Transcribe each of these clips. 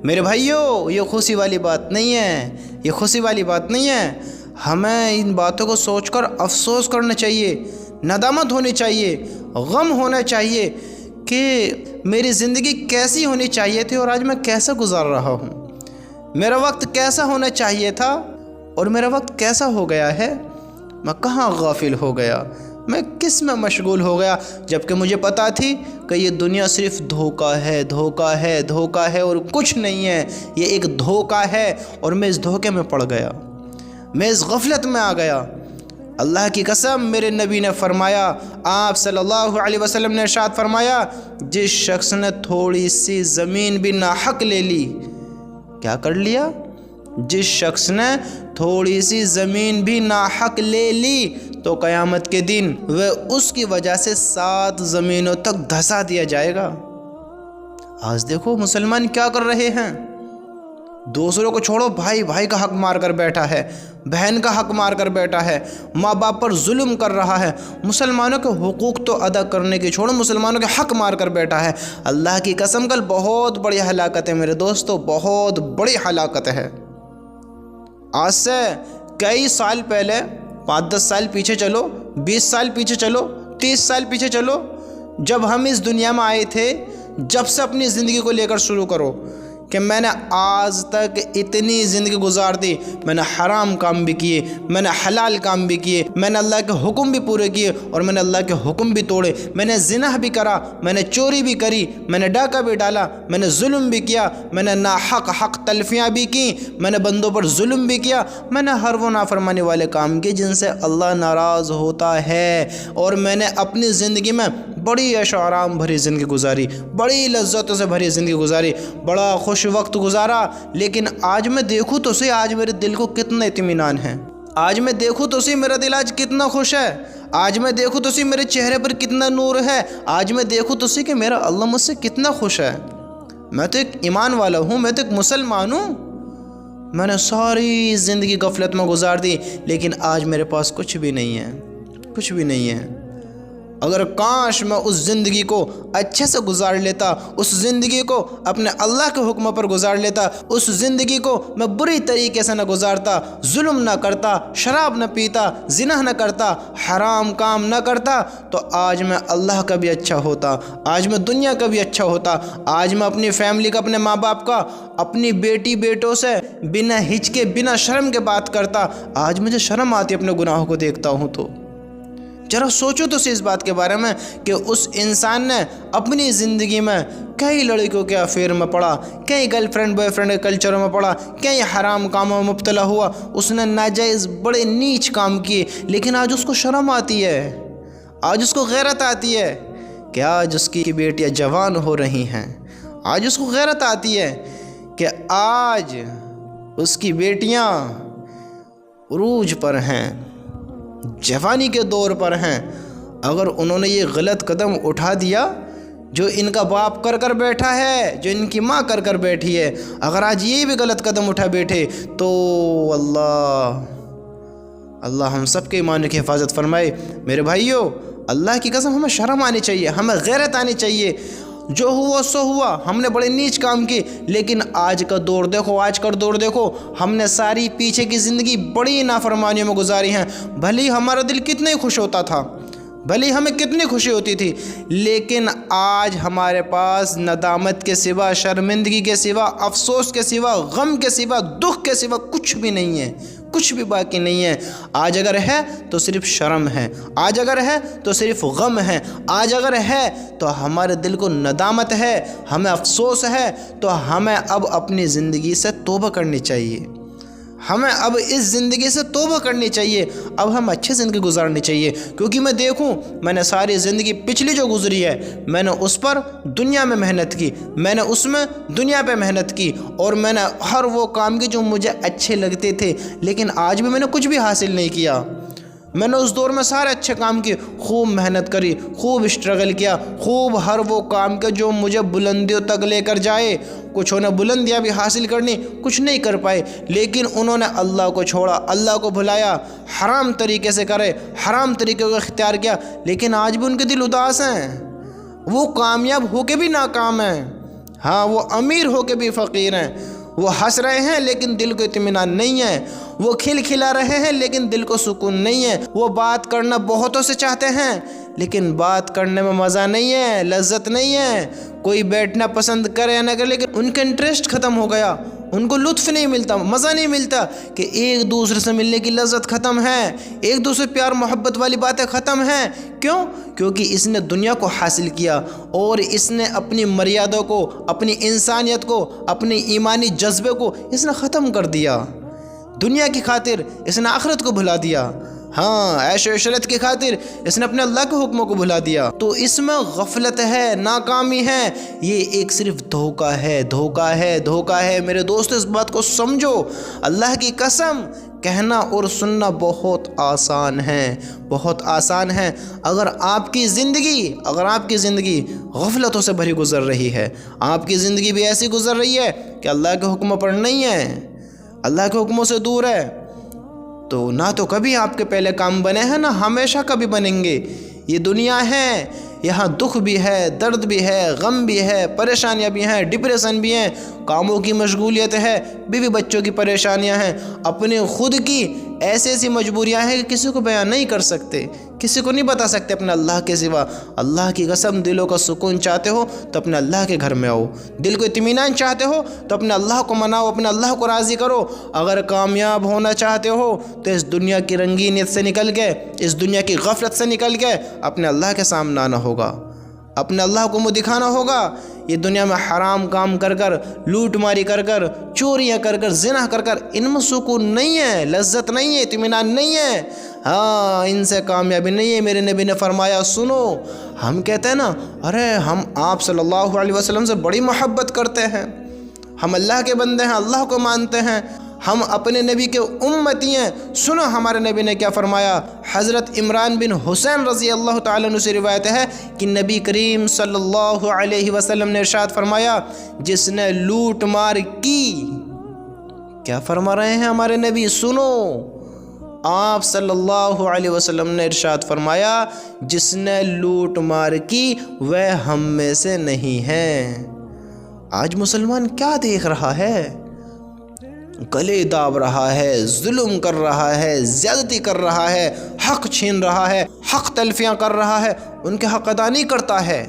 میرے بھائیوں، یہ خوشی والی بات نہیں ہے، یہ خوشی والی بات نہیں ہے۔ ہمیں ان باتوں کو سوچ کر افسوس کرنا چاہیے، ندامت ہونی چاہیے، غم ہونا چاہیے کہ میری زندگی کیسی ہونی چاہیے تھی اور آج میں کیسا گزار رہا ہوں، میرا وقت کیسا ہونا چاہیے تھا اور میرا وقت کیسا ہو گیا ہے، میں کہاں غافل ہو گیا، میں کس میں مشغول ہو گیا، جبکہ مجھے پتا تھی کہ یہ دنیا صرف دھوکہ ہے، دھوکہ ہے، دھوکہ ہے اور کچھ نہیں ہے، یہ ایک دھوکہ ہے اور میں اس دھوکے میں پڑ گیا، میں اس غفلت میں آ گیا۔ اللہ کی قسم، میرے نبی نے فرمایا، آپ صلی اللہ علیہ وسلم نے ارشاد فرمایا، جس شخص نے تھوڑی سی زمین بھی ناحق لے لی، کیا کر لیا؟ جس شخص نے تھوڑی سی زمین بھی ناحق لے لی تو قیامت کے دن وہ اس کی وجہ سے 7 زمینوں تک دھسا دیا جائے گا۔ آج دیکھو مسلمان کیا کر رہے ہیں، دوسروں کو چھوڑو، بھائی بھائی کا حق مار کر بیٹھا ہے، بہن کا حق مار کر بیٹھا ہے، ماں باپ پر ظلم کر رہا ہے، مسلمانوں کے حقوق تو ادا کرنے کی چھوڑو، مسلمانوں کے حق مار کر بیٹھا ہے۔ اللہ کی قسم، کل بہت بڑی ہلاکت ہے میرے دوستو، بہت بڑی ہلاکت ہے۔ آج سے کئی سال پہلے، 5-10 سال پیچھے چلو، 20 سال پیچھے چلو، 30 سال پیچھے چلو، جب ہم اس دنیا میں آئے تھے، جب سے اپنی زندگی کو لے کر شروع کرو کہ میں نے آج تک اتنی زندگی گزار دی، میں نے حرام کام بھی کیے، میں نے حلال کام بھی کیے، میں نے اللہ کے حکم بھی پورے کیے اور میں نے اللہ کے حکم بھی توڑے، میں نے زنا بھی کرا، میں نے چوری بھی کری، میں نے ڈاکہ بھی ڈالا، میں نے ظلم بھی کیا، میں نے ناحق حق تلفیاں بھی کی، میں نے بندوں پر ظلم بھی کیا، میں نے ہر وہ نافرمانی والے کام کیے جن سے اللہ ناراض ہوتا ہے، اور میں نے اپنی زندگی میں بڑی عیش و آرام بھری زندگی گزاری، بڑی لذتوں سے بھری زندگی گزاری، بڑا خوش وقت گزارا، لیکن آج میں دیکھوں تو صحیح آج میرے دل کو کتنا اطمینان ہے، آج میں دیکھوں تو صحیح میرا دل آج کتنا خوش ہے، آج میں دیکھوں تو صحیح میرے چہرے پر کتنا نور ہے، آج میں دیکھوں تو صحیح کہ میرا اللہ مجھ سے کتنا خوش ہے۔ میں تو ایک ایمان والا ہوں، میں تو ایک مسلمان ہوں، میں نے ساری زندگی غفلت میں گزار دی، لیکن آج میرے پاس کچھ بھی نہیں ہے، کچھ بھی نہیں ہے۔ اگر کاش میں اس زندگی کو اچھے سے گزار لیتا، اس زندگی کو اپنے اللہ کے حکم پر گزار لیتا، اس زندگی کو میں بری طریقے سے نہ گزارتا، ظلم نہ کرتا، شراب نہ پیتا، زنا نہ کرتا، حرام کام نہ کرتا، تو آج میں اللہ کا بھی اچھا ہوتا، آج میں دنیا کا بھی اچھا ہوتا، آج میں اپنی فیملی کا، اپنے ماں باپ کا، اپنی بیٹی بیٹوں سے بنا ہچکے بنا شرم کے بات کرتا۔ آج مجھے شرم آتی اپنے گناہوں کو دیکھتا ہوں تو۔ ذرا سوچو تو اس بات کے بارے میں کہ اس انسان نے اپنی زندگی میں کئی لڑکیوں کے افیئر میں پڑا، کئی گرل فرینڈ بوائے فرینڈ کے کلچروں میں پڑا، کئی حرام کاموں میں مبتلا ہوا، اس نے ناجائز بڑے نیچ کام کیے، لیکن آج اس کو شرم آتی ہے، آج اس کو غیرت آتی ہے کہ آج اس کی بیٹیاں جوان ہو رہی ہیں، آج اس کو غیرت آتی ہے کہ آج اس کی بیٹیاں عروج پر ہیں، جوانی کے دور پر ہیں۔ اگر انہوں نے یہ غلط قدم اٹھا دیا جو ان کا باپ کر کر بیٹھا ہے، جو ان کی ماں کر کر بیٹھی ہے، اگر آج یہ بھی غلط قدم اٹھا بیٹھے تو اللہ ہم سب کے ایمان کی حفاظت فرمائے۔ میرے بھائیوں، اللہ کی قسم ہمیں شرم آنی چاہیے، ہمیں غیرت آنی چاہیے۔ جو ہوا سو ہوا، ہم نے بڑے نیچ کام کی، لیکن آج کا دور دیکھو، آج کا دور دیکھو، ہم نے ساری پیچھے کی زندگی بڑی نافرمانیوں میں گزاری ہیں۔ بھلی ہمارا دل کتنا ہی خوش ہوتا تھا، بھلی ہمیں کتنی خوشی ہوتی تھی، لیکن آج ہمارے پاس ندامت کے سوا، شرمندگی کے سوا، افسوس کے سوا، غم کے سوا، دکھ کے سوا کچھ بھی نہیں ہے، کچھ بھی باقی نہیں ہے۔ آج اگر ہے تو صرف شرم ہے، آج اگر ہے تو صرف غم ہے، آج اگر ہے تو ہمارے دل کو ندامت ہے، ہمیں افسوس ہے، تو ہمیں اب اپنی زندگی سے توبہ کرنی چاہیے، ہمیں اب اس زندگی سے توبہ کرنی چاہیے، اب ہم اچھی زندگی گزارنی چاہیے۔ کیونکہ میں دیکھوں، میں نے ساری زندگی پچھلی جو گزری ہے، میں نے اس پر دنیا میں محنت کی، میں نے اس میں دنیا پہ محنت کی، اور میں نے ہر وہ کام کی جو مجھے اچھے لگتے تھے، لیکن آج بھی میں نے کچھ بھی حاصل نہیں کیا۔ میں نے اس دور میں سارے اچھے کام کیے، خوب محنت کری، خوب اسٹرگل کیا، خوب ہر وہ کام کے جو مجھے بلندیوں تک لے کر جائے۔ کچھ انہیں بلندیاں بھی حاصل کرنی، کچھ نہیں کر پائے، لیکن انہوں نے اللہ کو چھوڑا، اللہ کو بھلایا، حرام طریقے سے کرے، حرام طریقے کو اختیار کیا، لیکن آج بھی ان کے دل اداس ہیں، وہ کامیاب ہو کے بھی ناکام ہیں۔ ہاں وہ امیر ہو کے بھی فقیر ہیں، وہ ہنس رہے ہیں لیکن دل کو اطمینان نہیں ہے، وہ کھل کھلا رہے ہیں لیکن دل کو سکون نہیں ہے، وہ بات کرنا بہتوں سے چاہتے ہیں لیکن بات کرنے میں مزہ نہیں ہے، لذت نہیں ہے، کوئی بیٹھنا پسند کرے یا نہ کرے لیکن ان کا انٹرسٹ ختم ہو گیا، ان کو لطف نہیں ملتا، مزہ نہیں ملتا کہ ایک دوسرے سے ملنے کی لذت ختم ہے، ایک دوسرے پیار محبت والی باتیں ختم ہیں۔ کیوں؟ کیونکہ اس نے دنیا کو حاصل کیا اور اس نے اپنی مریادوں کو، اپنی انسانیت کو، اپنی ایمانی جذبے کو اس نے ختم کر دیا۔ دنیا کی خاطر اس نے آخرت کو بھلا دیا، ہاں عیش و عشرت کی خاطر اس نے اپنے اللہ کے حکموں کو بھلا دیا۔ تو اس میں غفلت ہے، ناکامی ہے، یہ ایک صرف دھوکہ ہے، دھوکہ ہے، دھوکہ ہے۔ میرے دوست اس بات کو سمجھو، اللہ کی قسم کہنا اور سننا بہت آسان ہے، بہت آسان ہے۔ اگر آپ کی زندگی غفلتوں سے بھری گزر رہی ہے، آپ کی زندگی بھی ایسی گزر رہی ہے کہ اللہ کے حکموں پر نہیں ہے، اللہ کے حکموں سے دور ہے، تو نہ تو کبھی آپ کے پہلے کام بنے ہیں، نہ ہمیشہ کبھی بنیں گے۔ یہ دنیا ہے، یہاں دکھ بھی ہے، درد بھی ہے، غم بھی ہے، پریشانیاں بھی ہیں، ڈپریشن بھی ہیں، کاموں کی مشغولیت ہے، بیوی بچوں کی پریشانیاں ہیں، اپنے خود کی ایسی مجبوریاں ہیں کہ کسی کو بیان نہیں کر سکتے، کسی کو نہیں بتا سکتے اپنے اللہ کے سوا۔ اللہ کی قسم دلوں کا سکون چاہتے ہو تو اپنے اللہ کے گھر میں آؤ، دل کو اطمینان چاہتے ہو تو اپنے اللہ کو مناؤ، اپنے اللہ کو راضی کرو۔ اگر کامیاب ہونا چاہتے ہو تو اس دنیا کی رنگینیت سے نکل کے، اس دنیا کی غفلت سے نکل کے اپنے اللہ کے سامنے آنا ہوگا، اپنے اللہ کو منہ دکھانا ہوگا۔ یہ دنیا میں حرام کام کر کر، لوٹ ماری کر کر، چوریاں کر کر، زنا کر کر، ان میں سکون نہیں ہے، لذت نہیں ہے، اطمینان نہیں ہے، ہاں ان سے کامیابی نہیں ہے۔ میرے نبی نے فرمایا، سنو، ہم کہتے ہیں نا، ارے ہم آپ صلی اللہ علیہ وسلم سے بڑی محبت کرتے ہیں، ہم اللہ کے بندے ہیں، اللہ کو مانتے ہیں، ہم اپنے نبی کے امتی ہیں۔ سنو ہمارے نبی نے کیا فرمایا۔ حضرت عمران بن حسین رضی اللہ تعالیٰ عنہ سے روایت ہے کہ نبی کریم صلی اللہ علیہ وسلم نے ارشاد فرمایا، جس نے لوٹ مار کی، کیا فرما رہے ہیں ہمارے نبی، سنو، آپ صلی اللہ علیہ وسلم نے ارشاد فرمایا، جس نے لوٹ مار کی وہ ہم میں سے نہیں ہے۔ آج مسلمان کیا دیکھ رہا ہے؟ گلے داب رہا ہے، ظلم کر رہا ہے، زیادتی کر رہا ہے، حق چھین رہا ہے، حق تلفیاں کر رہا ہے، ان کے حق ادا نہیں کرتا ہے،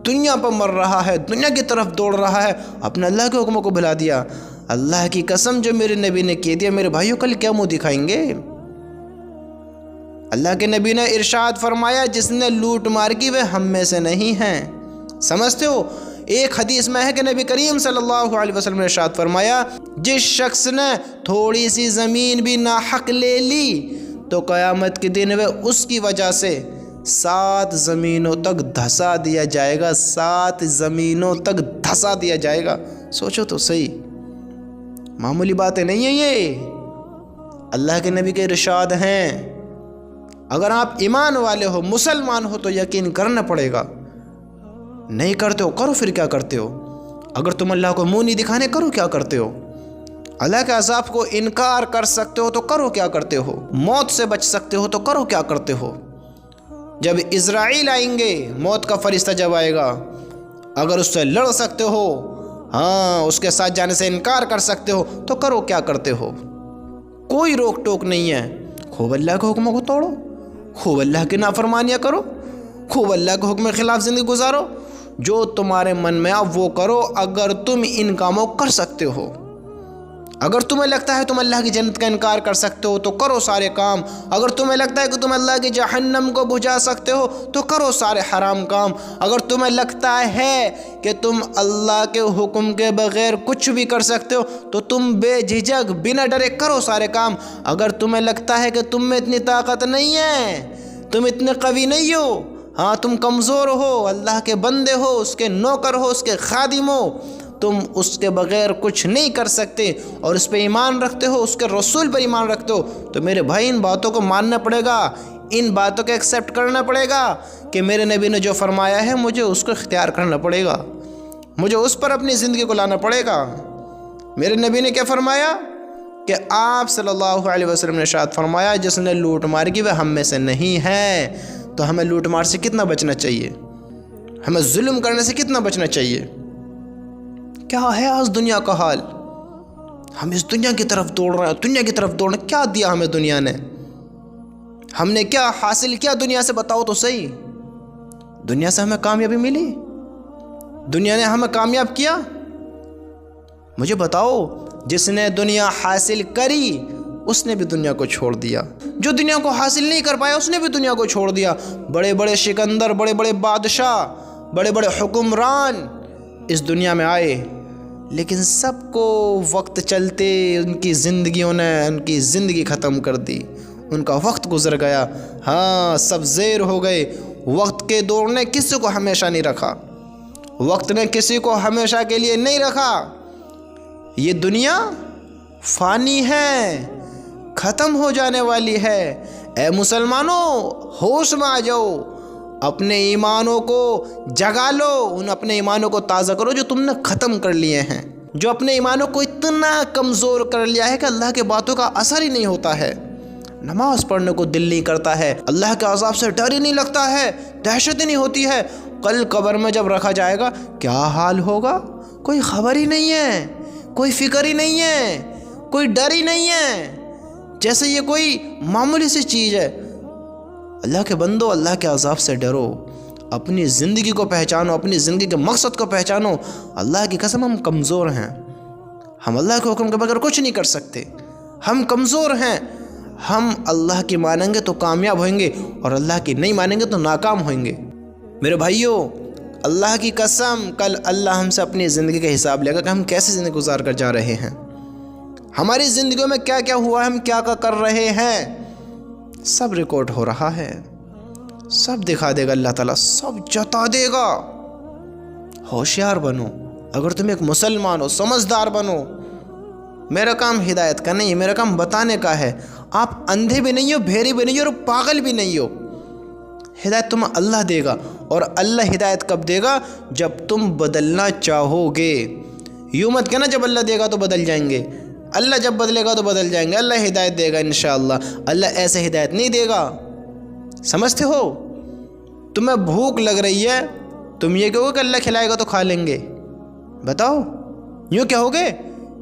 دنیا پر مر رہا ہے، دنیا کی طرف دوڑ رہا ہے، اپنے اللہ کے حکموں کو بھلا دیا۔ اللہ کی قسم جو میرے نبی نے کہہ دیا، میرے بھائیوں کل کیا منہ دکھائیں گے؟ اللہ کے نبی نے ارشاد فرمایا، جس نے لوٹ مار کی وہ ہم میں سے نہیں ہیں۔ سمجھتے ہو؟ ایک حدیث میں ہے کہ نبی کریم صلی اللہ علیہ وسلم نے ارشاد فرمایا، جس شخص نے تھوڑی سی زمین بھی ناحق لے لی تو قیامت کے دن وہ اس کی وجہ سے 7 زمینوں تک دھسا دیا جائے گا، 7 زمینوں تک دھسا دیا جائے گا۔ سوچو تو صحیح، معمولی باتیں نہیں ہیں یہ، اللہ کے نبی کے ارشاد ہیں۔ اگر آپ ایمان والے ہو، مسلمان ہو تو یقین کرنا پڑے گا۔ نہیں کرتے ہو کرو، پھر کیا کرتے ہو؟ اگر تم اللہ کو منہ نہیں دکھانے، کرو کیا کرتے ہو؟ اللہ کے عذاب کو انکار کر سکتے ہو تو کرو کیا کرتے ہو؟ موت سے بچ سکتے ہو تو کرو کیا کرتے ہو؟ جب اسرائیل آئیں گے، موت کا فرشتہ جب آئے گا، اگر اس سے لڑ سکتے ہو، ہاں اس کے ساتھ جانے سے انکار کر سکتے ہو تو کرو کیا کرتے ہو؟ کوئی روک ٹوک نہیں ہے۔ خوب اللہ کے حکموں کو توڑو، خوب اللہ کی نافرمانیاں کرو، خوب اللہ کے حکم کے خلاف زندگی گزارو، جو تمہارے من میں آ وہ کرو۔ اگر تم ان کاموں کر سکتے ہو، اگر تمہیں لگتا ہے تم اللہ کی جنت کا انکار کر سکتے ہو تو کرو سارے کام، اگر تمہیں لگتا ہے کہ تم اللہ کی جہنم کو بجھا سکتے ہو تو کرو سارے حرام کام، اگر تمہیں لگتا ہے کہ تم اللہ کے حکم کے بغیر کچھ بھی کر سکتے ہو تو تم بے جھجک بنا ڈرے کرو سارے کام، اگر تمہیں لگتا ہے کہ تم میں اتنی طاقت نہیں ہے، تم اتنے قوی نہیں ہو، ہاں تم کمزور ہو، اللہ کے بندے ہو، اس کے نوکر ہو، اس کے خادم ہو، تم اس کے بغیر کچھ نہیں کر سکتے اور اس پہ ایمان رکھتے ہو، اس کے رسول پر ایمان رکھتے ہو، تو میرے بھائی ان باتوں کو ماننا پڑے گا، ان باتوں کو ایکسیپٹ کرنا پڑے گا کہ میرے نبی نے جو فرمایا ہے مجھے اس کو اختیار کرنا پڑے گا، مجھے اس پر اپنی زندگی کو لانا پڑے گا۔ میرے نبی نے کیا فرمایا کہ آپ صلی اللہ علیہ وسلم نے ارشاد فرمایا، جس نے لوٹ مار کی وہ ہم میں سے نہیں ہے۔ تو ہمیں لوٹ مار سے کتنا بچنا چاہیے؟ ہمیں ظلم کرنے سے کتنا بچنا چاہیے؟ کیا ہے آج دنیا کا حال؟ ہم اس دنیا کی طرف دوڑ رہے ہیں، دنیا کی طرف دوڑ رہے ہیں۔ کیا دیا ہمیں دنیا نے؟ ہم نے کیا حاصل کیا دنیا سے؟ بتاؤ تو صحیح۔ دنیا سے ہمیں کامیابی ملی؟ دنیا نے ہمیں کامیاب کیا؟ مجھے بتاؤ، جس نے دنیا حاصل کری اس نے بھی دنیا کو چھوڑ دیا، جو دنیا کو حاصل نہیں کر پایا اس نے بھی دنیا کو چھوڑ دیا۔ بڑے بڑے سکندر، بڑے بڑے بادشاہ، بڑے بڑے حکمران اس دنیا میں آئے، لیکن سب کو وقت چلتے ان کی زندگیوں نے ان کی زندگی ختم کر دی، ان کا وقت گزر گیا۔ ہاں، سب زیر ہو گئے۔ وقت کے دور نے کسی کو ہمیشہ نہیں رکھا، وقت نے کسی کو ہمیشہ کے لیے نہیں رکھا۔ یہ دنیا فانی ہے، ختم ہو جانے والی ہے۔ اے مسلمانوں، ہوش میں آ جاؤ، اپنے ایمانوں کو جگا لو، ان اپنے ایمانوں کو تازہ کرو جو تم نے ختم کر لیے ہیں، جو اپنے ایمانوں کو اتنا کمزور کر لیا ہے کہ اللہ کے باتوں کا اثر ہی نہیں ہوتا ہے، نماز پڑھنے کو دل نہیں کرتا ہے، اللہ کے عذاب سے ڈر ہی نہیں لگتا ہے، دہشت ہی نہیں ہوتی ہے۔ کل قبر میں جب رکھا جائے گا کیا حال ہوگا؟ کوئی خبر ہی نہیں ہے، کوئی فکر ہی نہیں ہے، کوئی ڈر ہی نہیں ہے، جیسے یہ کوئی معمولی سی چیز ہے۔ اللہ کے بندو، اللہ کے عذاب سے ڈرو، اپنی زندگی کو پہچانو، اپنی زندگی کے مقصد کو پہچانو۔ اللہ کی قسم ہم کمزور ہیں، ہم اللہ کے حکم کے بغیر کچھ نہیں کر سکتے، ہم کمزور ہیں۔ ہم اللہ کی مانیں گے تو کامیاب ہوئیں گے، اور اللہ کی نہیں مانیں گے تو ناکام ہوئیں گے۔ میرے بھائیوں، اللہ کی قسم کل اللہ ہم سے اپنی زندگی کا حساب لے گا کہ ہم کیسے زندگی گزار کر جا رہے ہیں، ہماری زندگیوں میں کیا کیا ہوا ہے، ہم کیا کیا کر رہے ہیں، سب ریکارڈ ہو رہا ہے، سب دکھا دے گا اللہ تعالیٰ، سب جتا دے گا۔ ہوشیار بنو، اگر تم ایک مسلمان ہو سمجھدار بنو۔ میرا کام ہدایت کا نہیں ہے، میرا کام بتانے کا ہے۔ آپ اندھے بھی نہیں ہو، بھیری بھی نہیں ہو، اور پاگل بھی نہیں ہو۔ ہدایت تمہیں اللہ دے گا، اور اللہ ہدایت کب دے گا؟ جب تم بدلنا چاہو گے۔ یوں مت کہنا جب اللہ دے گا تو بدل جائیں گے، اللہ جب بدلے گا تو بدل جائیں گے۔ اللہ ہدایت دے گا انشاءاللہ، اللہ ایسے ہدایت نہیں دے گا۔ سمجھتے ہو؟ تمہیں بھوک لگ رہی ہے، تم یہ کہو گے کہ اللہ کھلائے گا تو کھا لیں گے؟ بتاؤ، یوں کہو گے؟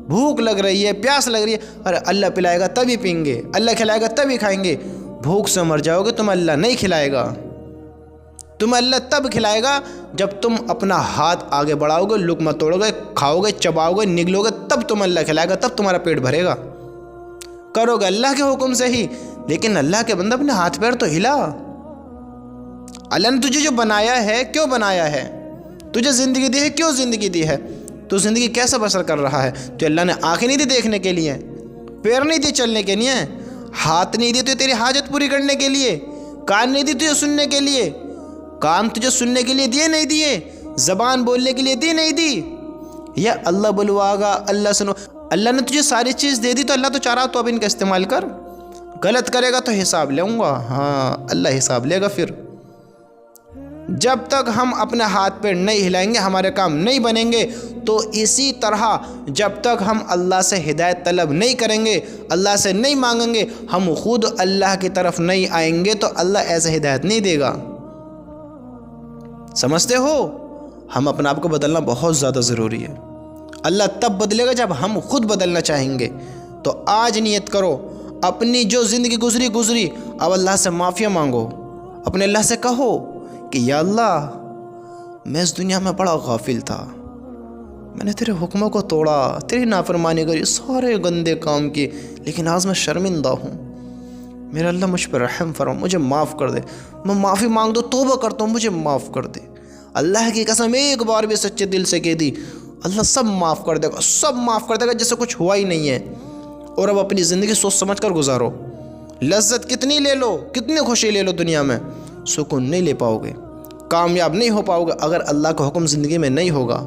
بھوک لگ رہی ہے، پیاس لگ رہی ہے، ارے اللہ پلائے گا تبھی پئیں گے، اللہ کھلائے گا تبھی کھائیں گے۔ بھوک سے مر جاؤ گے، تمہیں اللہ نہیں کھلائے گا۔ تمہیں اللہ تب کھلائے گا جب تم اپنا ہاتھ آگے بڑھاؤ گے، لقمہ توڑو گے، کھاؤ گے، چباؤ گے، نگلو گے، تب تمہیں اللہ کھلائے گا، تب تمہارا پیٹ بھرے گا۔ کرو گے اللہ کے حکم سے ہی، لیکن اللہ کے بندہ اپنے ہاتھ پیر تو ہلا۔ اللہ نے تجھے جو بنایا ہے کیوں بنایا ہے؟ تجھے زندگی دی ہے کیوں زندگی دی ہے؟ تو زندگی کیسے بسر کر رہا ہے؟ تو اللہ نے آنکھیں نہیں دی دیکھنے کے لیے، پیر نہیں دی چلنے کے لیے، ہاتھ نہیں دی تو تیری حاجت پوری کرنے کے لیے، کان نہیں دی تجھے سننے کے لیے، کان تجھے سننے کے لیے دیے نہیں دیے، زبان بولنے کے لیے دی نہیں دی؟ یا اللہ بلوا گا، اللہ سنو، اللہ نے تجھے ساری چیز دے دی تو اللہ تو چاہ رہا تو اب ان کا استعمال کر، غلط کرے گا تو حساب لوں گا۔ ہاں، اللہ حساب لے گا۔ پھر جب تک ہم اپنے ہاتھ پہ نہیں ہلائیں گے ہمارے کام نہیں بنیں گے۔ تو اسی طرح جب تک ہم اللہ سے ہدایت طلب نہیں کریں گے، اللہ سے نہیں مانگیں گے، ہم خود اللہ کی طرف نہیں آئیں گے، تو اللہ ایسے ہدایت نہیں دے گا۔ سمجھتے ہو؟ ہم اپنے آپ کو بدلنا بہت زیادہ ضروری ہے۔ اللہ تب بدلے گا جب ہم خود بدلنا چاہیں گے۔ تو آج نیت کرو، اپنی جو زندگی گزری اب اللہ سے معافی مانگو، اپنے اللہ سے کہو کہ یا اللہ، میں اس دنیا میں بڑا غافل تھا، میں نے تیرے حکموں کو توڑا، تیری نافرمانی کری، سارے گندے کام کیے، لیکن آج میں شرمندہ ہوں۔ میرا اللہ مجھ پر رحم فرما، مجھے معاف کر دے۔ میں معافی مانگ دو، توبہ کرتا ہوں، مجھے معاف کر دے۔ اللہ کی قسم ایک بار بھی سچے دل سے کہہ دی، اللہ سب معاف کر دے گا، سب معاف کر دے گا، جیسے کچھ ہوا ہی نہیں ہے۔ اور اب اپنی زندگی سوچ سمجھ کر گزارو۔ لذت کتنی لے لو، کتنی خوشی لے لو، دنیا میں سکون نہیں لے پاؤ گے، کامیاب نہیں ہو پاؤ گے اگر اللہ کا حکم زندگی میں نہیں ہوگا۔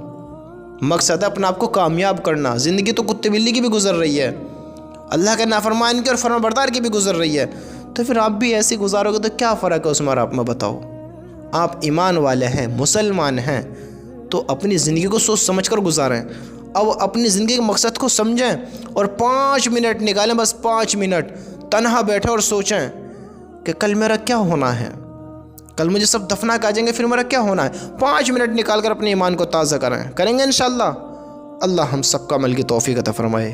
مقصد ہے اپنے آپ کو کامیاب کرنا۔ زندگی تو کتے بلی کی بھی گزر رہی ہے، اللہ کے نافرمان کی اور فرما بردار کی بھی گزر رہی ہے، تو پھر آپ بھی ایسی گزارو گے تو کیا فرق ہے اس میں؟ آپ میں بتاؤ۔ آپ ایمان والے ہیں، مسلمان ہیں، تو اپنی زندگی کو سوچ سمجھ کر گزاریں۔ اب اپنی زندگی کے مقصد کو سمجھیں اور 5 منٹ نکالیں، بس 5 منٹ تنہا بیٹھیں اور سوچیں کہ کل میرا کیا ہونا ہے، کل مجھے سب دفنا کے آ جائیں گے، پھر میرا کیا ہونا ہے۔ 5 منٹ نکال کر اپنے ایمان کو تازہ کریں گے انشاءاللہ۔ اللہ ہم سب کا عمل کی توفیق عطا فرمائے۔